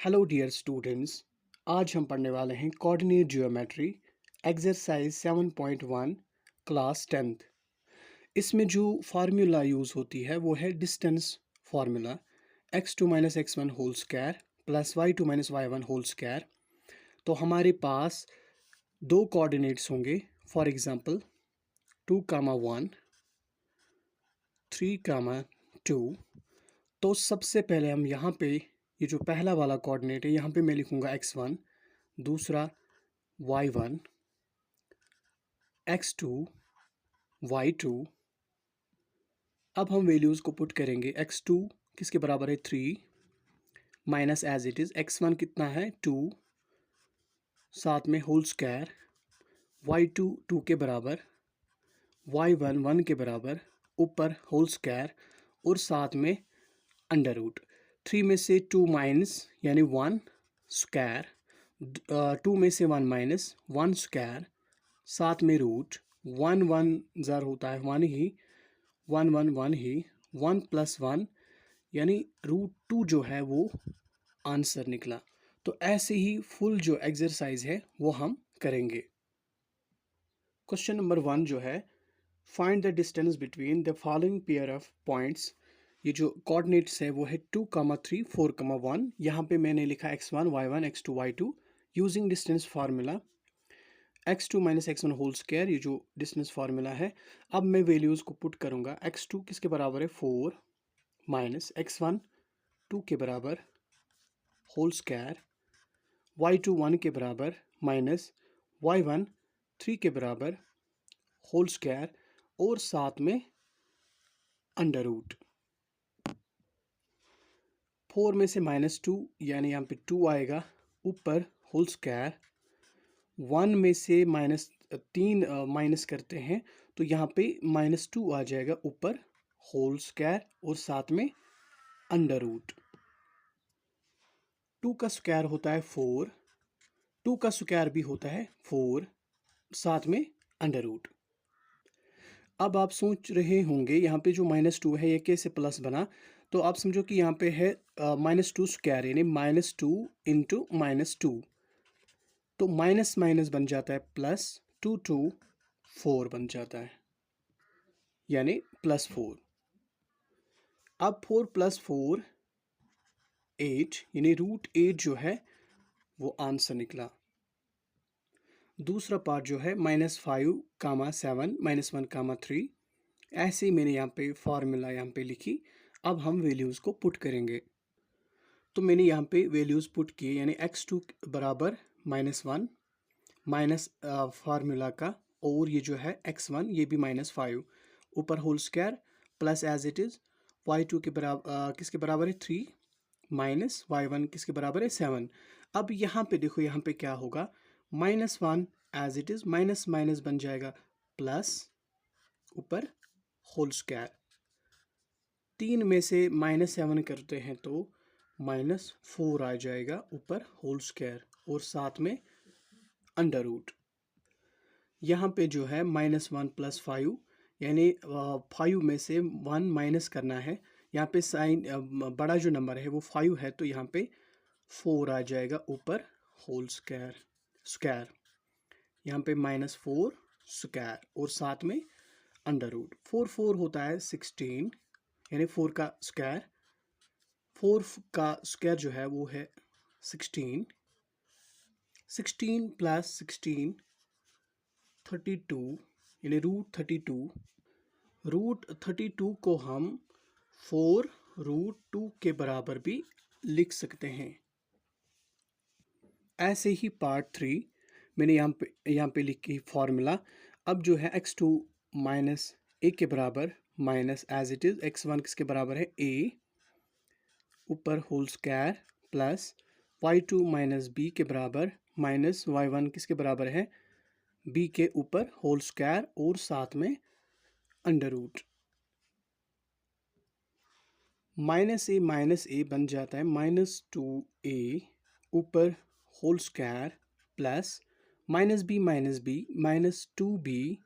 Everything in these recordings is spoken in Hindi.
Hello dear students. आज हम पढ़ने वाले हैं coordinate geometry exercise 7.1 class 10th। इसमें जो फार्मूला यूज़ होती है वो है distance formula x2 minus x one whole square plus y2 minus y one whole square. तो हमारे पास दो कोऑर्डिनेट्स होंगे, फॉर एग्जांपल 2, 1, 3, 2। तो सबसे पहले हम यहाँ पे ये जो पहला वाला कोऑर्डिनेट है यहाँ पे मैं लिखूँगा x1, दूसरा y1, x2, y2। अब हम वैल्यूज़ को पुट करेंगे। x2 किसके बराबर है 3 minus as it is x1 कितना है 2, साथ में होल स्क्वायर y2 2 के बराबर, y1 1 के बराबर, ऊपर होल स्क्वायर और साथ में अंडर रूट। 3 में से 2 माइनस यानी 1 स्क्वायर, 2 में से 1 माइनस 1 स्क्वायर, साथ में रूट 1 1 ज़र होता है 1 ही, 1 1 1 ही, 1 प्लस 1 यानी √2 जो है वो आंसर निकला। तो ऐसे ही फुल जो एक्सरसाइज है वो हम करेंगे। क्वेश्चन नंबर 1 जो है, find the distance between the following pair of points. ये जो कोऑर्डिनेट्स है वो है 2, 3, 4, 1। यहाँ पे मैंने लिखा x1 y1 x2 y2 using distance formula x2 minus x one whole square, ये जो डिस्टेंस फार्मूला है। अब मैं वैल्यूज़ को पुट करूँगा। x2 किसके बराबर है 4 माइनस x1 2 के बराबर होल स्क्वायर, y2 1 के बराबर माइनस y1 3 के बराबर होल स्क्वायर और साथ में अंडर रूट। 4 में से -2 यानी यहाँ पे 2 आएगा, ऊपर होल स्क्वायर। 1 में से -3 माइनस करते हैं तो यहाँ पे -2 आ जाएगा, ऊपर होल स्क्वायर और साथ में अंडर रूट। 2 का स्क्वायर होता है 4, 2 का स्क्वायर भी होता है 4, साथ में अंडर रूट। अब आप सोच रहे होंगे यहाँ पे जो -2 है ये कैसे प्लस बना। तो आप समझो कि यहाँ पे है -2 स्क्वायर यानी -2 इंटू -2। तो माइनस माइनस बन जाता है प्लस, 2 2 4 बन जाता है यानी +4। अब 4 + 4 8 यानी √8 जो है वो आंसर निकला। दूसरा पार्ट जो है -5, 7 -1, 3। ऐसे ही मैंने यहाँ पे फार्मूला यहाँ पे लिखी। अब हम वैल्यूज़ को पुट करेंगे। तो मैंने यहाँ पे वैल्यूज़ पुट किए यानी x2 बराबर -1 माइनस फार्मूला का, और ये जो है x1 ये भी -5, ऊपर whole square plus as it is y2 के बराबर किसके बराबर है 3 माइनस y1 किसके बराबर है 7। अब यहाँ पे देखो यहाँ पे क्या होगा, -1 as it is minus minus बन जाएगा प्लस, ऊपर होल स्क्वायर। 3 में से -7 करते हैं तो -4 आ जाएगा, ऊपर होल स्क्वायर और साथ में अंडर रूट। यहाँ पे जो है -1 + 5 यानी 5 में से 1 माइनस करना है। यहाँ पे साइन बड़ा जो नंबर है वो 5 है तो यहाँ पे 4 आ जाएगा, ऊपर होल स्क्वायर स्क्वायर। यहाँ पे -4 स्क्वायर और साथ में अंडर रूट। 4 4 होता है 16 यानी 4 का स्क्वायर। 4 का स्क्वायर जो है वो है 16, 16 + 16 32 यानी √32। √32 को हम 4√2 के बराबर भी लिख सकते हैं। ऐसे ही पार्ट 3 मैंने यहाँ पे लिखी फार्मूला। अब जो है x2 माइनस a के बराबर minus as it is x1 किसके बराबर है a, ऊपर whole square plus y2 minus b के बराबर माइनस y1 किसके बराबर है b के ऊपर होल स्क्वायर और साथ में अंडर रूट। -a बन जाता है -2a, ऊपर whole square plus -b -2b,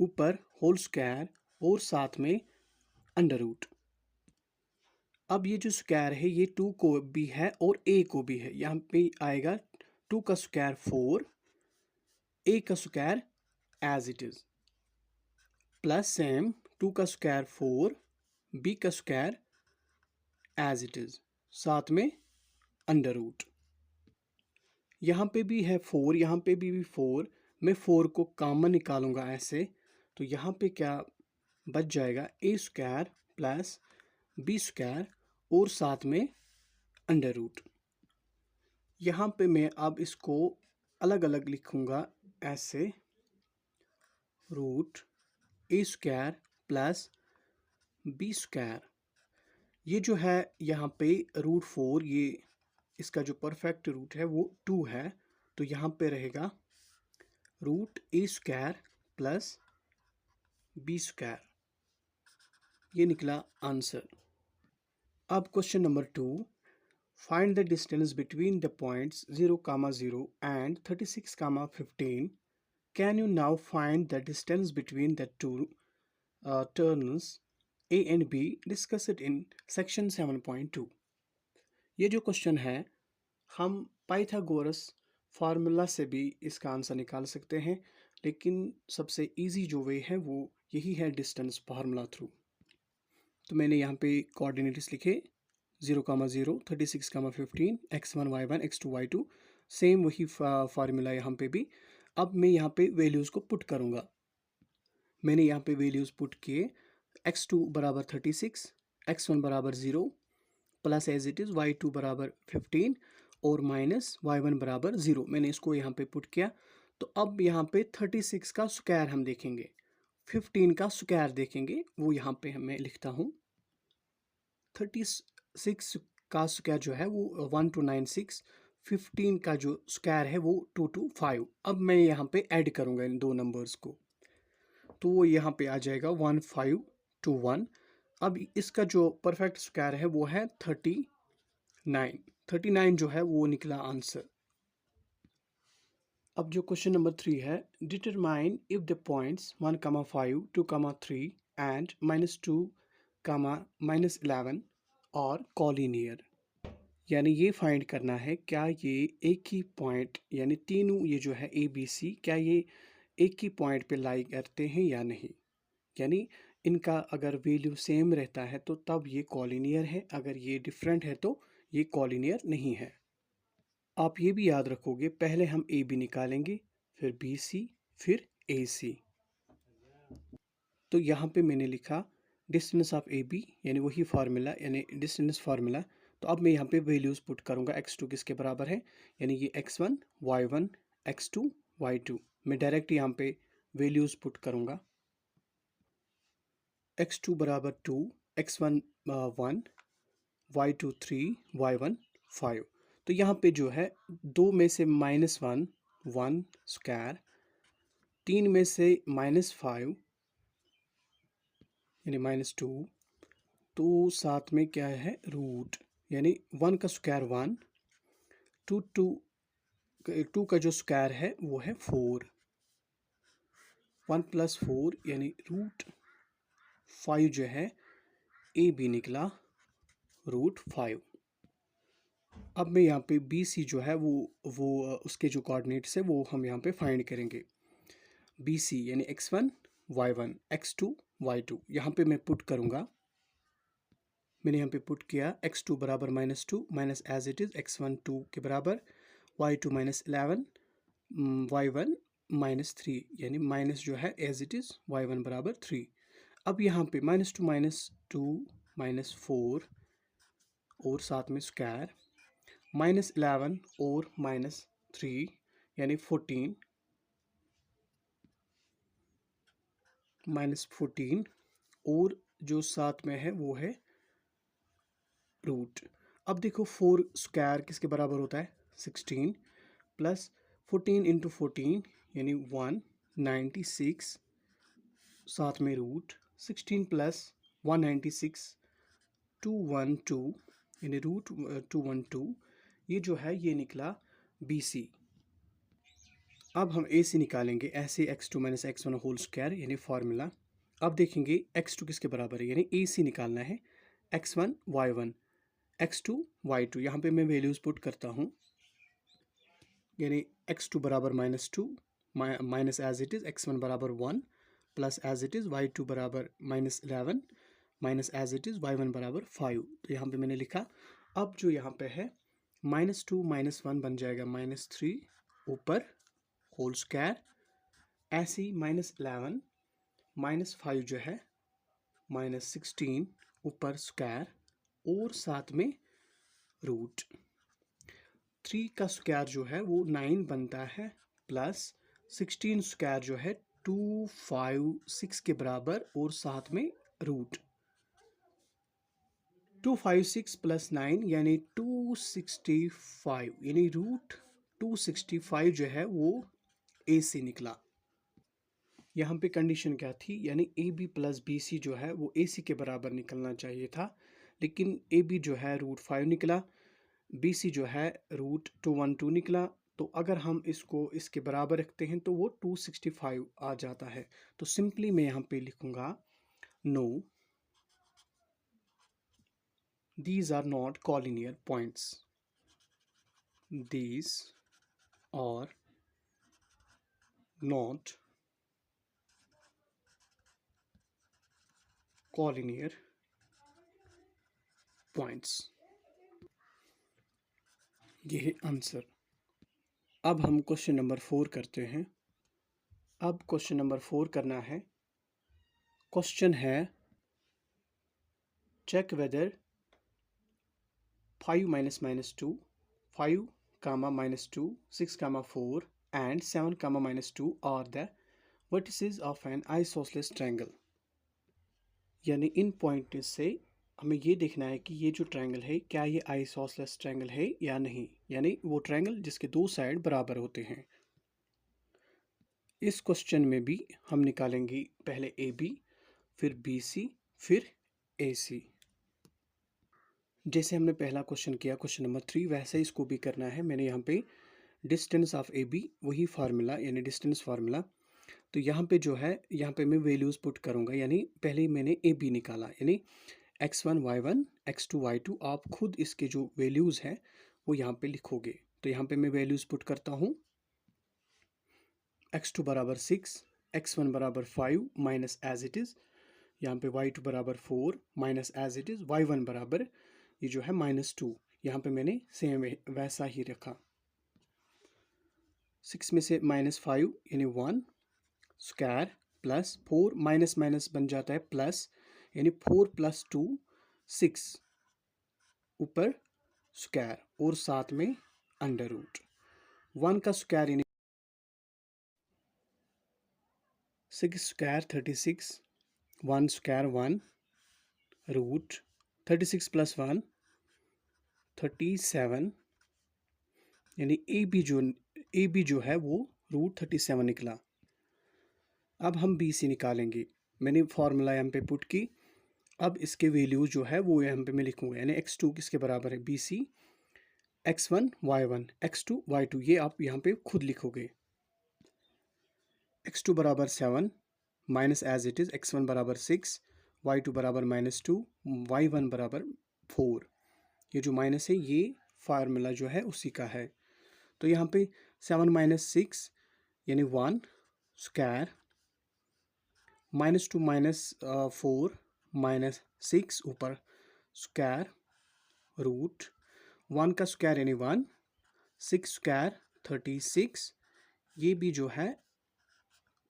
ऊपर होल स्क्वायर और साथ में अंडर रूट। अब ये जो स्क्वायर है ये 2 को भी है और a को भी है। यहाँ पे आएगा 2 का स्क्वायर 4, a का square as it is, plus same 2 का स्क्वायर 4, b का स्क्वायर एज इट इज, साथ में अंडर रूट। यहाँ पे भी है 4, यहाँ पे भी 4। मैं 4 को कॉमन निकालूंगा ऐसे, तो यहाँ पे क्या बच जाएगा, ए स्क्वायर प्लस बी स्क्वायर और साथ में अंडर रूट। यहाँ पे मैं अब इसको अलग अलग लिखूंगा ऐसे, रूट ए स्क्वायर प्लस बी स्क्वायर। ये जो है यहाँ पे √4, ये इसका जो परफेक्ट रूट है वो 2 है, तो यहाँ पे रहेगा रूट ए स्क्वायर प्लस बी स्क्वायर। ये निकला आंसर। अब question number 2, find the distance between the points 0,0 and 36,15। Can you now find the distance between the two turns A and B discussed in section 7.2। ये जो क्वेश्चन है हम पाइथागोरस फार्मूला से भी इसका आंसर निकाल सकते हैं, लेकिन सबसे इजी जो वे है वो यही है डिस्टेंस फार्मूला थ्रू। तो मैंने यहाँ पे कोऑर्डिनेट्स लिखे 0,0, 36,15, x1 y1 x2 y2, same वही फार्मूला यहाँ पे भी। अब मैं यहाँ पे वैल्यूज़ को पुट करूँगा। मैंने यहाँ पे वैल्यूज़ पुट किए, x2 बराबर 36, x1 बराबर 0, plus as it is y2 बराबर 15 और माइनस y1 बराबर 0। मैंने इसको यहाँ पे पुट किया। तो अब यहाँ पे 36 का स्क्वायर हम देखेंगे, 15 का स्क्वायर देखेंगे, वो यहाँ पे मैं लिखता हूँ। 36 का स्क्वायर जो है वो 1296, 15 का जो स्क्वायर है वो 225। अब मैं यहाँ पे ऐड करूँगा इन दो नंबर्स को, तो वो यहाँ पे आ जाएगा 1521। अब इसका जो परफेक्ट स्क्वायर है वो है 39। 39 जो है वो निकला आंसर। अब जो क्वेश्चन नंबर 3 है, determine if the points 1,5, 2,3 and -2, -11 और कॉलिनियर। यानी ये फाइंड करना है क्या ये एक ही पॉइंट, यानी तीनों ये जो है ए बी सी, क्या ये एक ही पॉइंट पे लाई करते हैं या नहीं। यानी इनका अगर वैल्यू सेम रहता है तो तब ये कॉलिनियर है, अगर ये डिफरेंट है तो ये कॉलिनियर नहीं है। आप ये भी याद रखोगे, पहले हम ए बी निकालेंगे, फिर बी सी, फिर ए सी। तो यहाँ पे मैंने लिखा डिस्टेंस ऑफ ए बी, यानी वही फार्मूला, यानी डिस्टेंस फार्मूला। तो अब मैं यहाँ पे वैल्यूज़ पुट करूँगा, x2 किसके बराबर है, यानी ये x1 y1 x2 y2। मैं डायरेक्ट यहाँ पे वैल्यूज़ पुट करूँगा, x2 बराबर 2, x1 1, y2 3, y1 5। तो यहाँ पे जो है 2 में से -1 1 स्क्वायर, 3 में से -5 यानी -2, तो साथ में क्या है रूट, यानी 1 का स्क्वायर 1, 2 का जो स्क्वायर है वो है 4, 1 + 4 यानी √5 जो है ए बी निकला √5। अब मैं यहाँ पे बी सी जो है वो उसके जो कोऑर्डिनेट्स है वो हम यहाँ पे फाइंड करेंगे। बी सी यानी x1 y1 x2 y2, यहाँ पे मैं पुट करूँगा। मैंने यहाँ पे पुट किया x2 बराबर -2 minus as it is x1 2 के बराबर, y2 -11, y1 -3, यानी माइनस जो है एज इट इज़ y1 बराबर 3। अब यहाँ पे -2 -4 और साथ में स्क्वायर, -11 और -3 यानी 14, -14 और जो साथ में है वो है रूट। अब देखो 4 स्क्वायर किसके बराबर होता है, 16, प्लस 14 × 14 यानी 196, साथ में रूट 16 + 196 212 यानी √212। ये जो है ये निकला बी सी। अब हम ए सी निकालेंगे, ऐसे x2 - x1 होल स्क्वायर यानी फार्मूला। अब देखेंगे x2 किसके बराबर है, यानी ए सी निकालना है x1 y1 x2 y2, यहाँ पे मैं वैल्यूज़ पुट करता हूँ, यानी x2 बराबर -2 minus as it is x1 बराबर 1 plus as it is y2 बराबर -11 minus as it is y1 बराबर 5। तो यहाँ पे मैंने लिखा। अब जो यहाँ पे है -2 -1 बन जाएगा -3 ऊपर होल स्क्वायर, ऐसे ही -11 -5 जो है -16 ऊपर स्क्वायर और साथ में रूट 3 का स्क्वायर जो है वो 9 बनता है प्लस 16 स्क्वायर जो है 256 के बराबर और साथ में रूट 256 प्लस 9 यानी 265, यानी रूट 265 जो है वो ए से निकला। यहाँ पे कंडीशन क्या थी, यानी A B plus B C जो है वो ए सी के बराबर निकलना चाहिए था, लेकिन ए बी जो है √5 निकला, बी सी जो है √212 निकला। तो अगर हम इसको इसके बराबर रखते हैं तो वो 265 आ जाता है। तो सिंपली मैं यहाँ पे लिखूँगा no, these are not collinear points, these are not collinear points। ये है आंसर। अब हम क्वेश्चन नंबर 4 करते हैं। अब क्वेश्चन नंबर 4 करना है। क्वेश्चन है check whether 5 minus -2, 5 -2, 6 4 and 7 -2 are the vertices of an isosceles triangle। यानी इन पॉइंट से हमें ये देखना है कि ये जो ट्रायंगल है क्या ये आइसोसेलेस ट्रायंगल है या नहीं, यानी वो ट्रायंगल जिसके दो साइड बराबर होते हैं। इस क्वेश्चन में भी हम निकालेंगे पहले ए बी, फिर बी सी, फिर ए सी। जैसे हमने पहला क्वेश्चन किया क्वेश्चन नंबर 3, वैसे इसको भी करना है। मैंने यहाँ पे डिस्टेंस ऑफ ए बी, वही फार्मूला यानी डिस्टेंस फार्मूला, तो यहाँ पे जो है यहाँ पे मैं वैल्यूज़ पुट करूँगा। यानी पहले मैंने ए बी निकाला, यानी x1 y1 x2 y2। आप खुद इसके जो वैल्यूज़ हैं वो यहाँ पे लिखोगे। तो यहाँ पे मैं वैल्यूज़ पुट करता हूँ। x2 बराबर 6, x1 बराबर 5 माइनस एज इट इज़, यहाँ पे y2 बराबर 4 minus as it is, y1 बराबर ये जो है -2, यहाँ पे मैंने सेम वैसा ही रखा। 6 में से -5 यानी 1 स्क्वायर प्लस 4 माइनस माइनस बन जाता है प्लस, यानी 4 + 2 6 ऊपर स्क्वायर और साथ में अंडर रूट 1 का स्क्वायर यानी 6 स्क्वायर 36, 1 स्क्वायर 1 रूट 36 + 1 37, यानी ए बी जो है वो √37 निकला। अब हम बी सी निकालेंगे। मैंने फार्मूला यहाँ पे पुट की। अब इसके वैल्यू जो है वो यहाँ पे मैं लिखूँगा, यानी x2 किसके बराबर है, B C x1 y1 x2 y2, ये आप यहाँ पे खुद लिखोगे। x2 बराबर 7 minus as it is, x1 बराबर 6, y2 बराबर -2, y1 बराबर 4। ये जो माइनस है ये फार्मूला जो है उसी का है। तो यहाँ पे 7 - 6 यानी 1 स्क्वायर, -2 - 4 -6 ऊपर स्क्वायर रूट 1 का स्क्वायर यानी 1, 6 स्क्वायर 36, ये भी जो है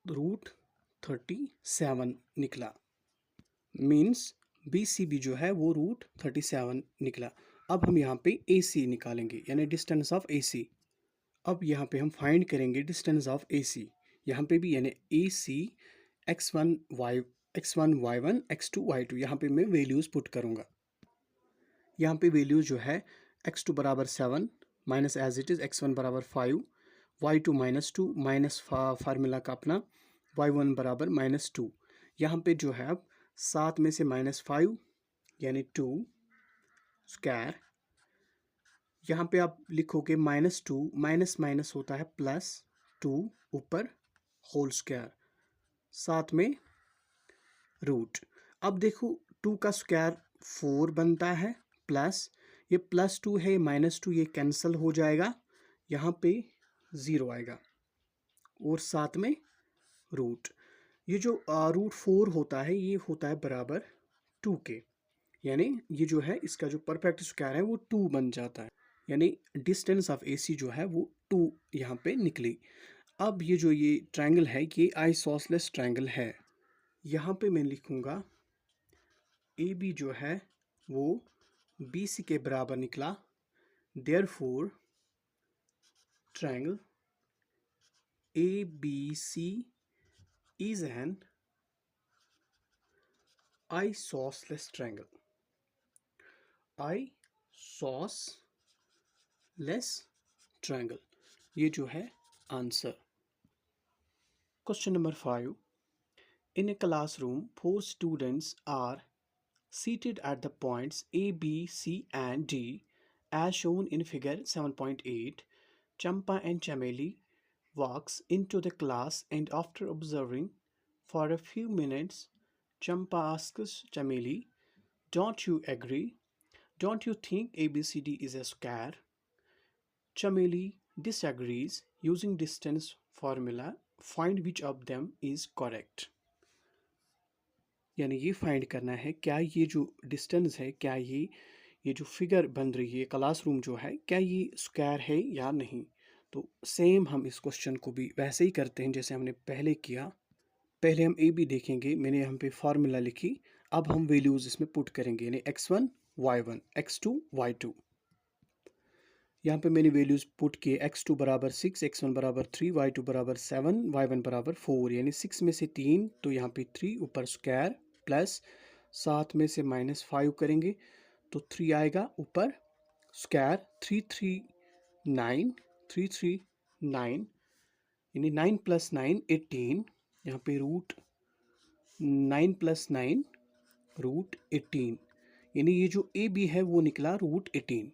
√37 निकला। मीन्स बी सी बी जो है वो √37 निकला। अब हम यहाँ पे ए सी निकालेंगे, यानी डिस्टेंस ऑफ ए सी। अब यहाँ पे हम फाइंड करेंगे डिस्टेंस ऑफ ए सी। यहाँ पे भी यानी ए सी x1 y1 x2 y2, यहाँ पे मैं वैल्यूज़ पुट करूँगा। यहाँ पे वैल्यूज़ जो है x2 बराबर 7 minus as it is, x1 बराबर 5, y2 -2 माइनस फार्मूला का अपना y1 बराबर -2। यहाँ पे जो है अब 7 में से -5 यानी 2 स्क्वायर, यहाँ पे आप लिखोगे -2 माइनस माइनस होता है +2 ऊपर होल स्क्वायर साथ में रूट। अब देखो 2 का स्क्वायर 4 बनता है प्लस ये +2 है, -2 ये कैंसिल हो जाएगा, यहाँ पे 0 आएगा और साथ में रूट। ये जो √4 होता है ये होता है बराबर 2 के, यानी ये जो है इसका जो परफेक्ट स्क्वायर है वो 2 बन जाता है, यानी डिस्टेंस ऑफ AC जो है वो 2 यहाँ पे निकली। अब ये जो ये ट्रायंगल है ये आइसोसेलेस ट्रायंगल है। यहाँ पे मैं लिखूँगा AB जो है वो BC के बराबर निकला, therefore triangle ABC is an isosceles triangle. Isosceles triangle, ये जो है answer. Question number 5. In a classroom, 4 students are seated at the points A, B, C, and D as shown in figure 7.8. Champa and Chameli walks into the class and after observing for a few minutes, Champa asks Chameli, "Don't you agree? Don't you think ABCD is a square?" Chameli disagrees. Using distance formula, find which of them is correct. यानी ये फाइंड करना है क्या ये जो डिस्टेंस है, क्या ये जो फिगर बन रही है क्लासरूम जो है, क्या ये स्क्वायर है या नहीं। तो सेम हम इस क्वेश्चन को भी वैसे ही करते हैं जैसे हमने पहले किया। पहले हम ए बी देखेंगे, मैंने यहाँ पे फार्मूला लिखी, अब हम वैल्यूज़ इसमें पुट करेंगे, यानी x1 y1 x2 y2। यहाँ पे मैंने वैल्यूज़ पुट किए, x2 बराबर 6, x1 बराबर 3, y2 बराबर 7, y1 बराबर 4, यानी 6 में से 3 तो यहाँ पे 3 ऊपर स्क्वायर प्लस 7 में से -5 करेंगे तो 3 आएगा ऊपर स्क्वायर, 3 3 9, 3 3 9, यानी 9 + 9 18, यहाँ पे रूट 9 + 9 रूट 18, यानी ये जो ए बी है वो निकला रूट 18।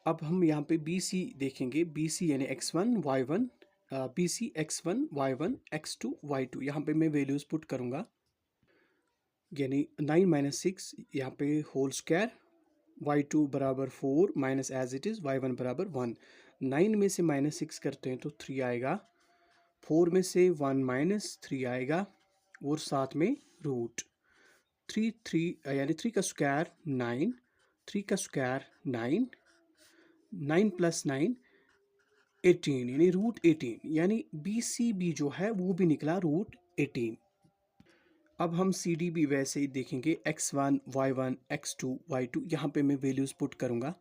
अब हम यहाँ पे बी सी देखेंगे, बी सी यानी x1 y1, B C x1 y1 x2 y2, यहाँ पे मैं वैल्यूज़ पुट करूँगा, यानी 9 - 6 यहाँ पे होल स्क्वायर, y2 बराबर 4 minus as it is y1 बराबर 1। 9 में से -6 करते हैं तो 3 आएगा, 4 में से 1 - 3 आएगा और साथ में रूट 3 3, यानी 3 का स्क्वायर 9, 3 का स्क्वायर 9, 9 + 9 18, यानी रूट 18, यानी BCB जो है वो भी निकला रूट 18। अब हम CDB वैसे ही देखेंगे, x1 y1 x2 y2, यहाँ पे मैं वैल्यूज़ पुट करूँगा,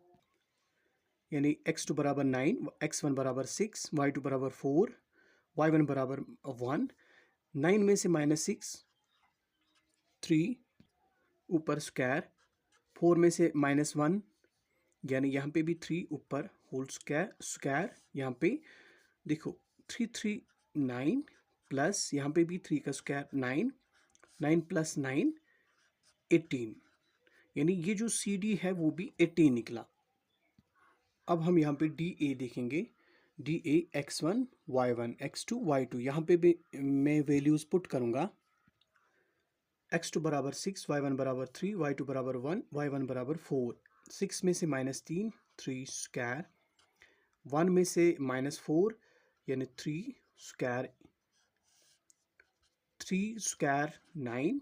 यानी x2 बराबर 9, x1 बराबर 6, y2 बराबर 4, y1 बराबर 1, 9 में से -6 3 ऊपर स्क्वायर, 4 में से -1, यानी यहाँ पे भी 3 ऊपर होल स्क्वायर, यहाँ पे देखो 3 3 9 प्लस यहाँ पे भी 3 का स्क्वायर 9, 9 + 9 18, यानी ये जो CD है वो भी 18 निकला। अब हम यहाँ पे DA देखेंगे, DA x1 y1 x2 y2, यहाँ पे भी मैं वैल्यूज़ पुट करूँगा, x2 बराबर 6, y1 बराबर 3, y2 बराबर 1, y1 बराबर 4, 6 में से -3 3 स्क्वायर, 1 में से -4 यानी 3 स्क्वायर, 3 स्क्वायर 9,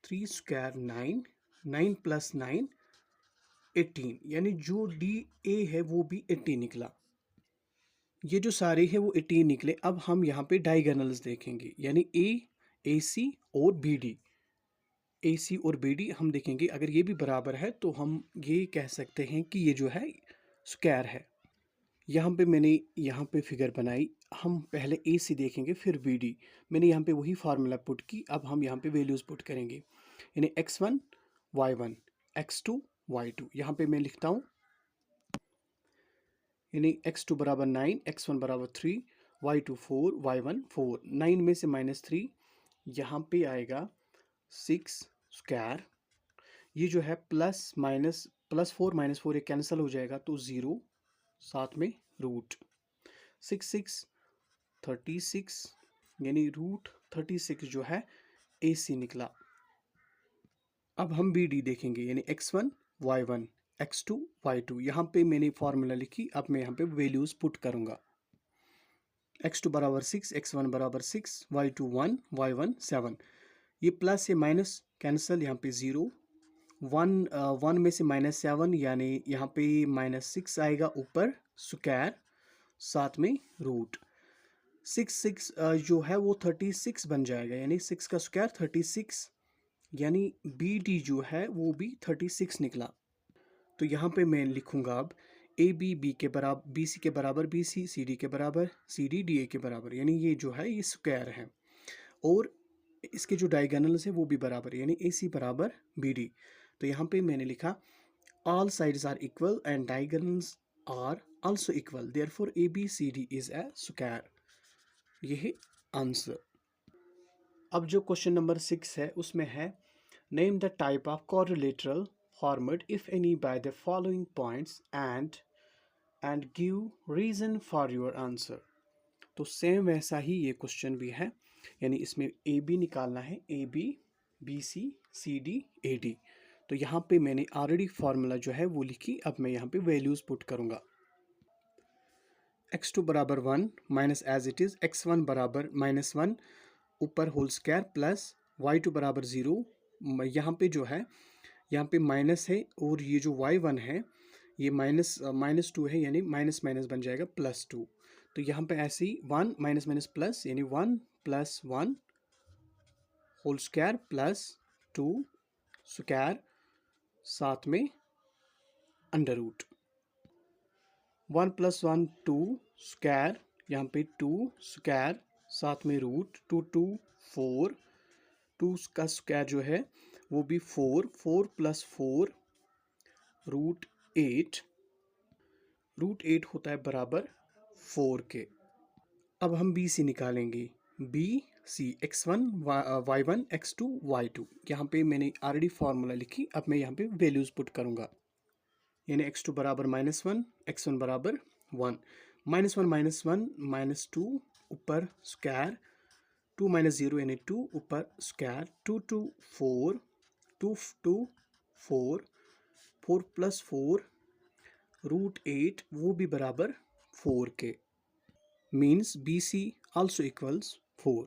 3 स्क्वायर 9, 9 + 9 18, यानी जो DA है वो भी 18 निकला। ये जो सारे हैं वो 18 निकले। अब हम यहाँ पे डायगोनल्स देखेंगे, यानी AC और BD, AC और BD हम देखेंगे, अगर ये भी बराबर है तो हम ये कह सकते हैं कि ये जो है स्क्वायर है। यहाँ पे मैंने यहाँ पे फिगर बनाई, हम पहले AC देखेंगे फिर BD, मैंने यहाँ पे वही फार्मूला पुट की। अब हम यहाँ पे वैल्यूज़ पुट करेंगे, यानी x1 y1 x2 y2, यहाँ पे मैं लिखता हूँ, यानी x2 बराबर 9, x1 बराबर 3, y2 4, y1 4, 9 में से -3, यहाँ पे आएगा 6 स्क्वायर, ये जो है +4 -4 ये कैंसिल हो जाएगा तो 0, साथ में रूट 6 6 36, यानी रूट 36 जो है AC निकला। अब हम BD देखेंगे, यानी x1 y1 x2 y2। यहाँ पे मैंने फॉर्मूला लिखी, अब मैं यहाँ पे वैल्यूज़ पुट करूँगा। x2 बराबर 6, x1 बराबर 6, y2 1, y1 7। ये प्लस ये माइनस कैंसिल, यहाँ पे 0, 1 में से -7 यानी यहाँ पे -6 आएगा ऊपर स्क्वायर, साथ में रूट 6 जो है वो 36 बन जाएगा, यानी 6 का स्क्वायर 36, यानी बी डी जो है वो भी 36 निकला। तो यहाँ पे मैं लिखूंगा अब ए बी बी के बराबर, बी सी के बराबर बी सी डी के बराबर सी डी डी ए के बराबर, यानी ये जो है ये स्क्वायर है और इसके जो डायगोनल्स है वो भी बराबर, यानी ए सी बराबर बी डी। तो यहाँ पे मैंने लिखा all sides are equal and diagonals are also equal, therefore ABCD is a square। ये है आंसर। अब जो क्वेश्चन नंबर 6 है उसमें है name the type of quadrilateral formed if any by the following points and give reason for your answer। तो सेम वैसा ही ये क्वेश्चन भी है, यानी इसमें ए बी निकालना है, A B B C D A D. तो यहाँ पे मैंने ऑलरेडी फार्मूला जो है वो लिखी, अब मैं यहाँ पे वैल्यूज पुट करूँगा। x2 बराबर 1 minus as it is x1 बराबर -1 ऊपर होल स्क्वायर प्लस y2 बराबर 0। यहाँ पे जो है यहाँ पे माइनस है और ये जो y1 है ये -2 है, यानी माइनस माइनस बन जाएगा +2। तो यहाँ पे ऐसे ही 1 माइनस माइनस प्लस, यानी 1 + 1 होल स्क्वायर प्लस 2 स्क्वायर साथ में अंडर रूट 1 + 1 2 स्क्वायर, यहाँ पे 2 स्क्वायर साथ में रूट 2 2 4, 2 का स्क्वायर जो है वो भी 4 4 + 4 रूट 8 होता है बराबर 4 के। अब हम बी सी निकालेंगे, B C x1 y1 x2 y2। यहाँ पे मैंने ऑलरेडी फार्मूला लिखी, अब मैं यहाँ पे वैल्यूज पुट करूँगा, यानी x2 बराबर -1 x1 बराबर 1 -1 -2 ऊपर स्क्वायर 2 - 0 यानी 2 ऊपर स्क्वायर 2 2 4 2 2 4 4 + 4 रूट 8 वो भी बराबर 4 के, means BC also equals 4।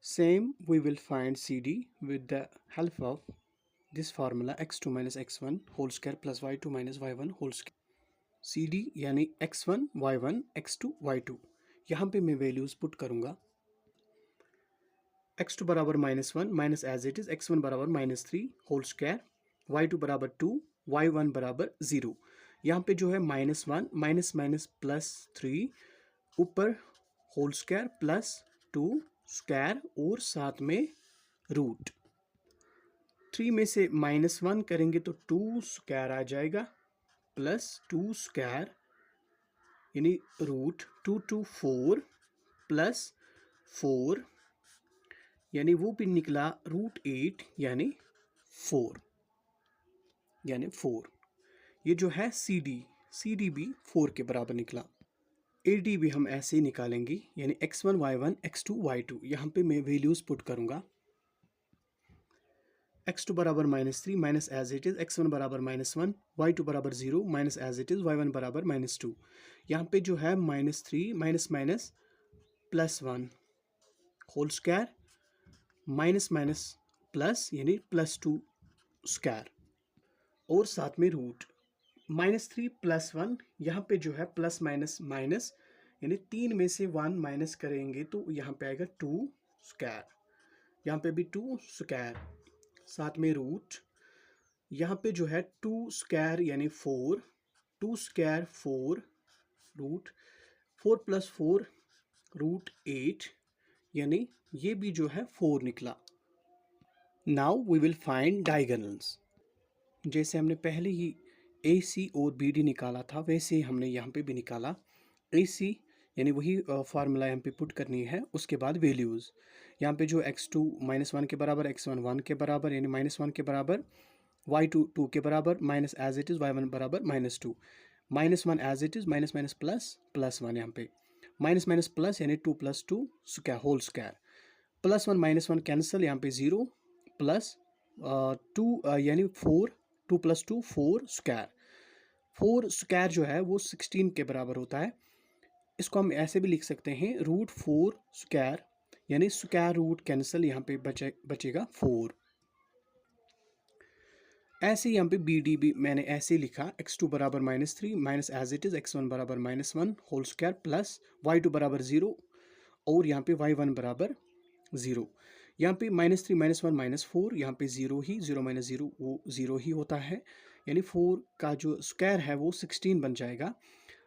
Same we will find CD with the help of this formula x2 - x1 whole square plus y2 - y1 whole square। CD यानी x1 y1 x2 y2। यहाँ पे मैं वैल्यूज पुट करूँगा, x2 बराबर -1 minus as it is x1 बराबर -3 होल स्क्वायर, y2 बराबर 2 y1 बराबर 0। यहाँ पे जो है -1 माइनस माइनस +3 ऊपर होल स्क्वायर प्लस 2 स्क्वायर और साथ में रूट 3 में से -1 करेंगे तो 2 स्क्वायर आ जाएगा प्लस 2 स्क्वायर, यानी रूट 2 2 4 प्लस 4, यानी वो भी निकला रूट 8 यानी 4, ये जो है सी डी भी 4 के बराबर निकला। ए डी भी हम ऐसे ही निकालेंगे, यानी x1 y1 x2 y2। यहाँ पे मैं वैल्यूज पुट करूँगा, x2 बराबर -3 minus as it is x1 बराबर -1 y2 बराबर 0 minus as it is y1 बराबर -2। यहाँ पे जो है -3 minus minus +1 whole square minus minus plus, यानी +2 स्क्वायर और साथ में रूट -3 + 1। यहाँ पे जो है प्लस माइनस माइनस, यानी 3 में से 1 माइनस करेंगे तो यहाँ पे आएगा 2 स्क्वायर, यहाँ पे भी 2 स्क्वायर साथ में रूट, यहाँ पे जो है 2 स्क्वायर यानी 4 2 स्क्वायर 4 रूट 4 + 4 रूट 8, यानी ये भी जो है 4 निकला। Now we will find diagonals. जैसे हमने पहले ही ए सी और बी डी निकाला था वैसे ही हमने यहाँ पे भी निकाला ए सी, यानी वही फार्मूला यहाँ पे पुट करनी है। उसके बाद वैल्यूज़ यहाँ पे जो x2 -1 के बराबर x1 1 के बराबर यानी -1 के बराबर y2 2 के बराबर minus as it is y1 बराबर -2 -1 as it is minus minus +1 यहाँ पे माइनस माइनस प्लस यानी 2 + 2 स्क्वायर होल स्क्वायर +1 - 1 कैंसिल, यहाँ पे 0 प्लस 2 यानी 4 2 + 2 4 स्क्वायर। 4 स्क्वायर जो है वो 16 के बराबर होता है। इसको हम ऐसे भी लिख सकते हैं √4 स्क्वायर, यानी स्क्वायर रूट कैंसिल, यहाँ पे बचेगा 4। ऐसे यहाँ पे बी डी भी मैंने ऐसे लिखा, x2 बराबर -3 minus as it is x1 बराबर -1 होल स्क्वायर प्लस y2 बराबर 0 और यहाँ पे y1 बराबर 0। यहाँ पे -3 -1 -4, यहाँ पे 0 ही, 0 - 0 वो 0 ही होता है, यानी 4 का जो स्क्वायर है वो 16 बन जाएगा।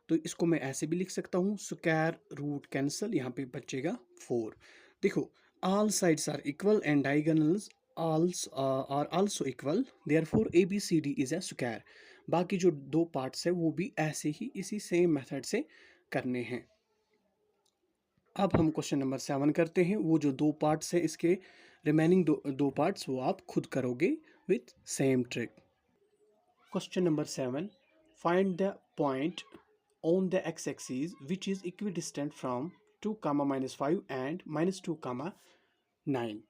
तो इसको मैं ऐसे भी लिख सकता हूँ स्क्वायर रूट कैंसिल, यहाँ पे बचेगा 4। देखो, all sides are equal and diagonals are also equal, therefore ABCD is a square. बाकी जो दो पार्ट्स है वो भी ऐसे ही इसी सेम मेथड से करने हैं। अब हम क्वेश्चन नंबर 7 करते हैं। वो जो दो पार्ट्स है इसके रिमेनिंग दो पार्ट्स वो आप खुद करोगे with same trick. Question number 7, find the point on the x-axis which is equidistant from 2, -5 and -2, 9।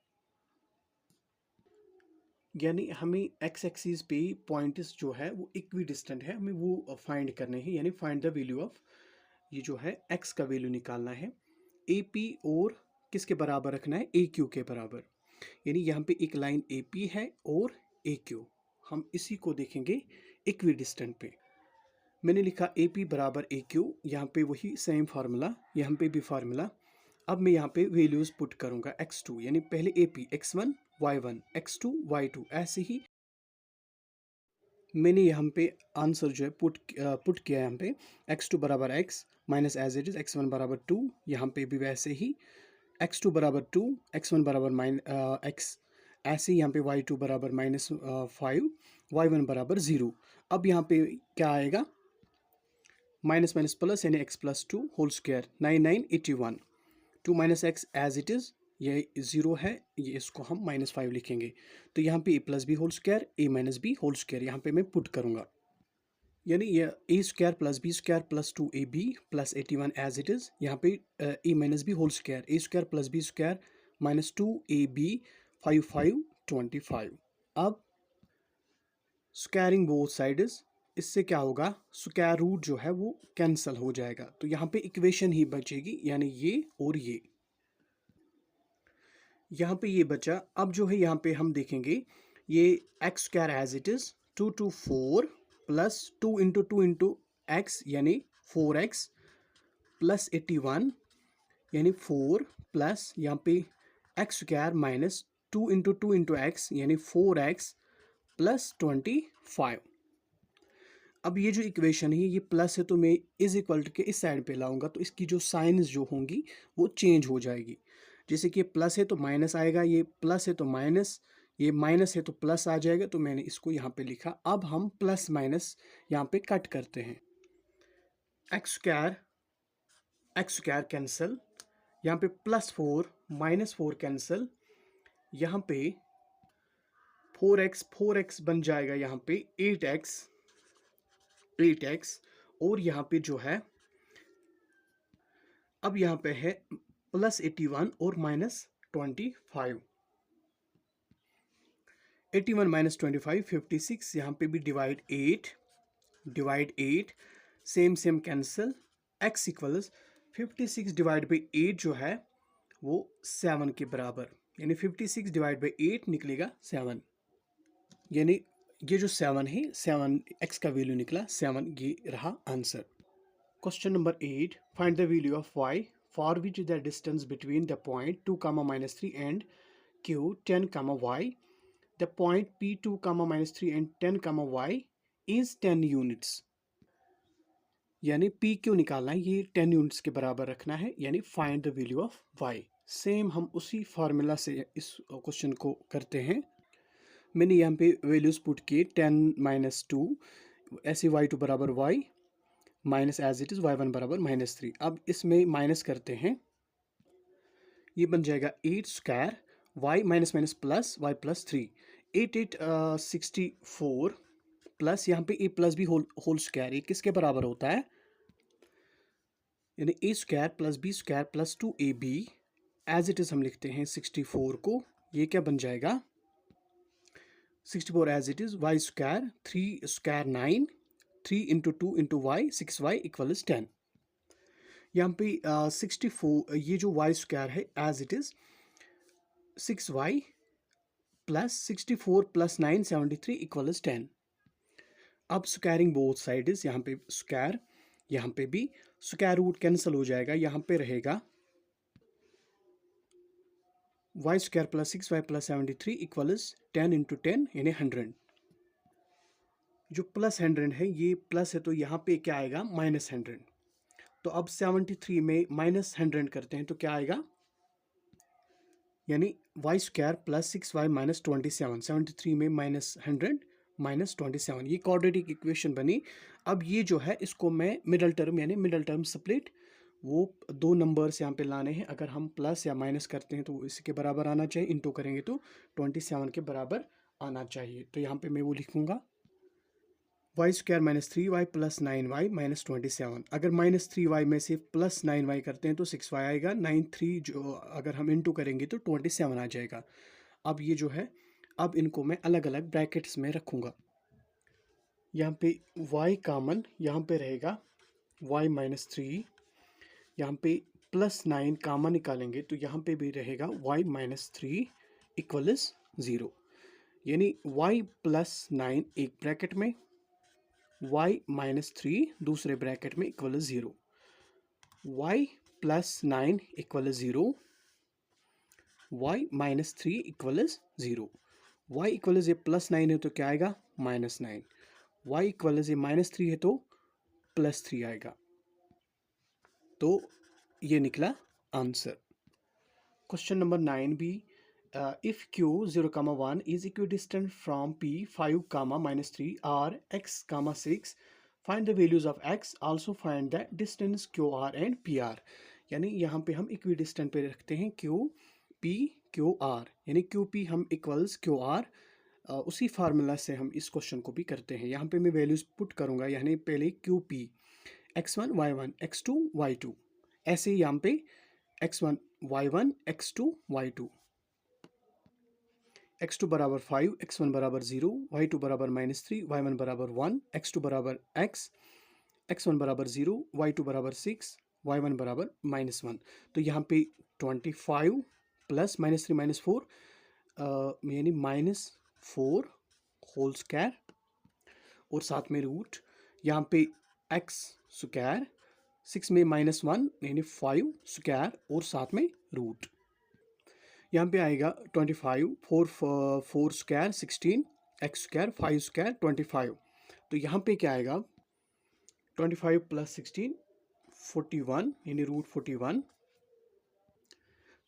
यानी हमें x एक्सिस पे पॉइंट्स जो है वो इक्विडिस्टेंट है, हमें वो फाइंड करने हैं, यानी फाइंड द वैल्यू ऑफ, ये जो है x का वैल्यू निकालना है। AP और किसके बराबर रखना है, AQ के बराबर। यानी यहाँ पे एक लाइन AP है और AQ, हम इसी को देखेंगे इक्विडिस्टेंट पे। मैंने लिखा AP बराबर AQ, यहाँ पे वही सेम फार्मूला, यहाँ पे भी फार्मूला। अब मैं यहाँ पे वैल्यूज़ पुट करूँगा x2, यानी पहले AP x1 y1 x2 y2, ऐसे ही मैंने यहाँ पे आंसर जो है पुट किया। यहाँ पे x2 बराबर x minus as it is x1 बराबर 2, यहाँ पे भी वैसे ही x2 बराबर 2 x1 बराबर x, ऐसे ही यहाँ पे y2 बराबर -5 y1 बराबर 0। अब यहाँ पे क्या आएगा, माइनस माइनस प्लस, यानी x + 2 whole square 9 9 81, 2 - x as it is, ये 0 है, ये इसको हम -5 लिखेंगे। तो यहाँ पे a + b whole square a - b whole square यहाँ पे मैं पुट करूँगा, यानी ये a² + b² + 2ab + 81 as it is, यहाँ पे a - b whole square a² + b² -2ab 5 5 25। अब स्क्वायरिंग बोथ साइड्स, इससे क्या होगा, स्क्वायर रूट जो है वो कैंसिल हो जाएगा, तो यहाँ पे इक्वेशन ही बचेगी, यानी ये और ये। यहाँ पे ये बचा। अब जो है यहाँ पे हम देखेंगे ये x² as it is 2 to 4 plus 2 × 2 × x, यानी 4x प्लस 81, यानी 4 प्लस यहाँ पे x² माइनस 2 × 2 × x, यानी 4x प्लस 25। अब ये जो इक्वेशन है ये प्लस है, तो मैं इज इक्वल के इस साइड पे लाऊंगा, तो इसकी जो साइंस जो होंगी वो चेंज हो जाएगी। जैसे कि प्लस है तो माइनस आएगा, ये प्लस है तो माइनस, ये माइनस है तो प्लस आ जाएगा, तो मैंने इसको यहाँ पे लिखा। अब हम प्लस माइनस यहाँ पे कट करते हैं, x² कैंसिल, यहाँ पे +4 -4 कैंसिल, यहाँ पे 4x बन जाएगा, यहाँ पे 8x और यहाँ पे जो है अब यहाँ पे है +81 और -25, 81 - 25 56, यहाँ पे भी divide 8 same cancel, x equals 56 divide by 8 जो है वो 7 के बराबर, यानी 56 डिवाइड बाई 8 निकलेगा 7, यानी ये जो 7 है 7 x का वैल्यू निकला 7, ये रहा answer. Question number 8, find the value of y for which the distance between the point 2, -3 and q 10, y। The point P2, -3 and 10, y is 10 units, यानी पी क्यू निकालना है, ये 10 यूनिट्स के बराबर रखना है, यानी find the value of y। Same हम उसी फार्मूला से इस क्वेश्चन को करते हैं। मैंने यहाँ पे वैल्यूज पुट किए 10 - 2, ऐसे y2 बराबर y minus as it is y1 बराबर -3। अब इसमें माइनस करते हैं, ये बन जाएगा 8² y minus plus y + 3, 8 64 plus यहाँ पे a + b होल स्क्वायर, ये किसके बराबर होता है, यानी a² + b² + 2ab as it is हम लिखते हैं 64 को, ये क्या बन जाएगा 64 as it is, y square 3 square 9, 3 into 2 into y 6y equals 10. यहाँ पे 64 ये जो y स्क्वायर है as it is 6y plus 64 plus 9 73 equals 10. अब स्क्वायरिंग बोथ साइड्स, यहाँ पे स्क्वायर, यहाँ पे भी स्क्वायर रूट कैंसिल हो जाएगा. यहाँ पे रहेगा y square plus 6y plus 73 equals 10 into 10 यानी 100. जो प्लस 100 है ये प्लस है तो यहाँ पे क्या आएगा -100. तो अब 73 में -100 करते हैं तो क्या आएगा, यानी Y square plus 6y minus 27. 73 में -100 माइनस 27, ये क्वाड्रेटिक इक्वेशन बनी. अब ये जो है इसको मैं मिडल टर्म यानी मिडल टर्म स्प्लिट, वो दो नंबर्स यहाँ पे लाने हैं. अगर हम प्लस या माइनस करते हैं तो इसके बराबर आना चाहिए, इनटू करेंगे तो 27 के बराबर आना चाहिए. तो यहाँ पे मैं वो लिखूंगा y square minus 3y plus 9y minus 27. अगर माइनस 3y में से प्लस 9y करते हैं तो 6y आएगा. 93 जो अगर हम इनटू करेंगे तो 27 आ जाएगा. अब ये जो है, अब इनको मैं अलग अलग ब्रैकेट्स में रखूँगा. यहाँ पे y कॉमन, यहाँ पे रहेगा y माइनस 3. यहाँ पे प्लस 9 कॉमन निकालेंगे तो यहाँ पे भी रहेगा y माइनस 3 इक्वल्स 0. यानी y प्लस 9 एक ब्रैकेट में, y माइनस 3 दूसरे ब्रैकेट में equal 0. y plus 9 equal 0, y minus 3 equal 0. y equal A plus 9 है तो क्या आएगा -9. y इक्वल ए माइनस 3 है तो +3 आएगा. तो ये निकला आंसर. क्वेश्चन नंबर 9 भी, if q 0, 1 is equidistant from p 5, -3 or x, 6, find the values of x. Also find the distance qr and pr. यानी यहाँ पे हम इक्विडिस्टेंट पे रखते हैं q p q r, यानी q p हम इक्वल्स q r. उसी फार्मूला से हम इस क्वेश्चन को भी करते हैं. यहाँ पे मैं वैल्यूज पुट करूँगा, यानी पहले q p x1 y1 x2 y2, ऐसे यहाँ पे x1 y1 x2 y2, x2 बराबर 5, x1 बराबर 0, y2 बराबर -3, y1 बराबर 1, x2 बराबर x, x1 बराबर 0, y2 बराबर 6, y1 बराबर -1. तो यहाँ पे 25 प्लस -3 -4 यानी -4 होल स्क्वायर और साथ में रूट. यहाँ पे x स्क्वायर, 6 में -1 यानी 5 स्क्वायर और साथ में रूट. यहाँ पे आएगा 25, 4 स्क्वायर 16, x स्क्वायर 5 स्क्वायर 25. तो यहाँ पे क्या आएगा 25 प्लस 16 41 यानी रूट 41.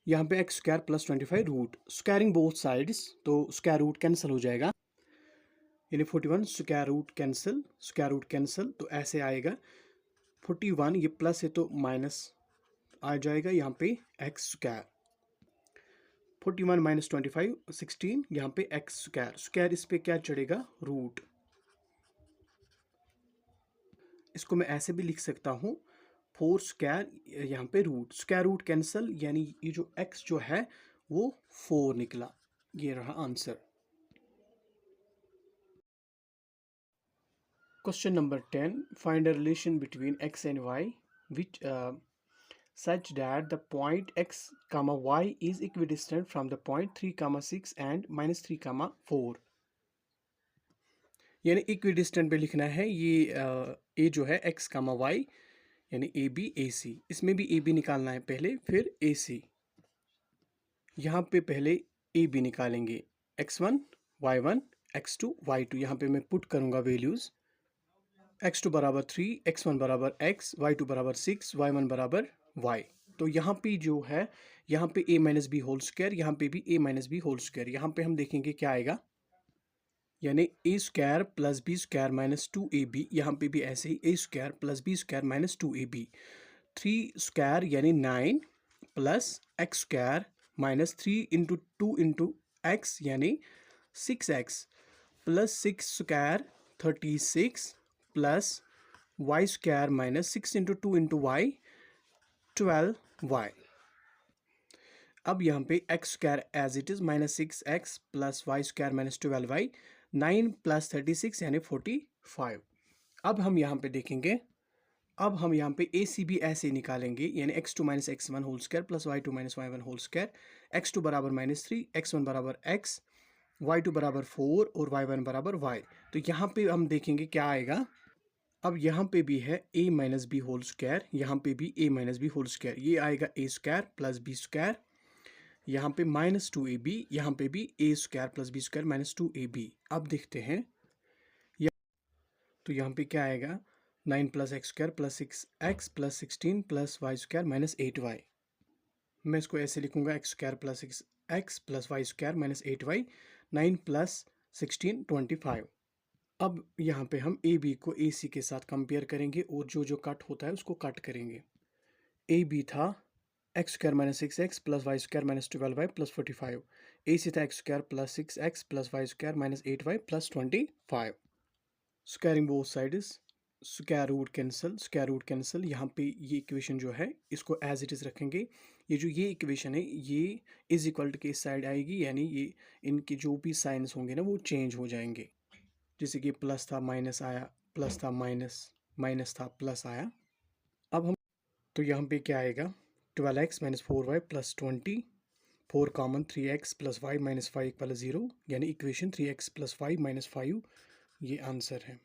यहाँ पे x square plus 25 root, squaring both sides तो स्क्वायर रूट कैंसिल हो जाएगा, यानी 41 square root cancel, square root cancel. तो ऐसे आएगा 41, ये प्लस है तो माइनस आ जाएगा. यहाँ पे x स्क्वायर 41 माइनस 25 16, यहाँ पे x स्क्वायर, स्क्वायर इस पे क्या चढ़ेगा रूट. इसको मैं ऐसे भी लिख सकता हूँ 4 स्क्वायर, यहाँ पे रूट, स्क्वायर रूट कैंसिल, यानी ये जो x जो है वो 4 निकला. ये रहा answer. Question number 10, find a relation between x and y which such that the point x, y is equidistant from the point 3, 6 and -3, 4. यानी इक्विडिस्टेंट पे लिखना है. ये a जो है x, y यानी ए बी ए सी, इसमें भी ए बी निकालना है पहले, फिर ए सी. यहाँ पे पहले ए बी निकालेंगे, x1 y1 x2 y2. यहाँ पे मैं पुट करूँगा वैल्यूज़, x2 बराबर 3, x1 बराबर x, y2 बराबर 6, y1 बराबर y. तो यहाँ पे जो है, यहाँ पे a minus b whole square, यहाँ पे भी a minus b whole square. यहाँ पे हम देखेंगे क्या आएगा, यानी a square plus b square minus 2ab. यहाँ पे भी ऐसे ही a square plus b square minus 2ab. 3 square यानी 9 plus x square minus 3 into 2 into x यानी 6x plus 6 square 36 plus y square minus 6 into 2 into y 12y. अब यहाँ पे x square as it is -6x plus y square -12y 9 + 36 यानी 45। अब हम यहाँ पे देखेंगे, अब हम यहाँ पे ए सी बी ऐसे निकालेंगे, यानी x2 - x1 whole square plus y2 - y1 whole square, x2 बराबर -3, x1 बराबर x, y2 बराबर 4 और y1 बराबर y। तो यहाँ पे हम देखेंगे क्या आएगा। अब यहाँ पे भी है a - b होल स्क्वायर, यहाँ पे भी a - b होल स्क्वायर, ये आएगा a square plus b square, यहाँ पे -2ab, यहाँ पे भी a square plus b square -2ab। अब देखते हैं, तो यहाँ पे क्या आएगा, 9 + x square plus 6x plus 16 plus y square -8y। मैं इसको ऐसे लिखूंगा, x square plus 6x plus y square -8y, 9 + 16 25। अब यहाँ पे हम ए बी को ए सी के साथ कंपेयर करेंगे और जो जो कट होता है उसको कट करेंगे। ए बी था x square -6x plus y square -12y plus 45। A C था x square plus 6x plus y square -8y plus 25। Squaring both sides, square root cancel. यहाँ पे ये इक्वेशन जो है इसको एज इट इज़ रखेंगे। ये इक्वेशन है ये इज इक्वल टू के इस साइड आएगी, यानी ये इनके जो भी साइंस होंगे ना वो चेंज हो जाएंगे। जैसे कि प्लस था माइनस आया, प्लस था माइनस, माइनस था प्लस आया। अब हम, तो यहाँ पे क्या आएगा, 12x - 4y plus 20, 4 common, 3x plus y -5 = 0, यानी इक्वेशन 3x + 5 - 5 ये आंसर है।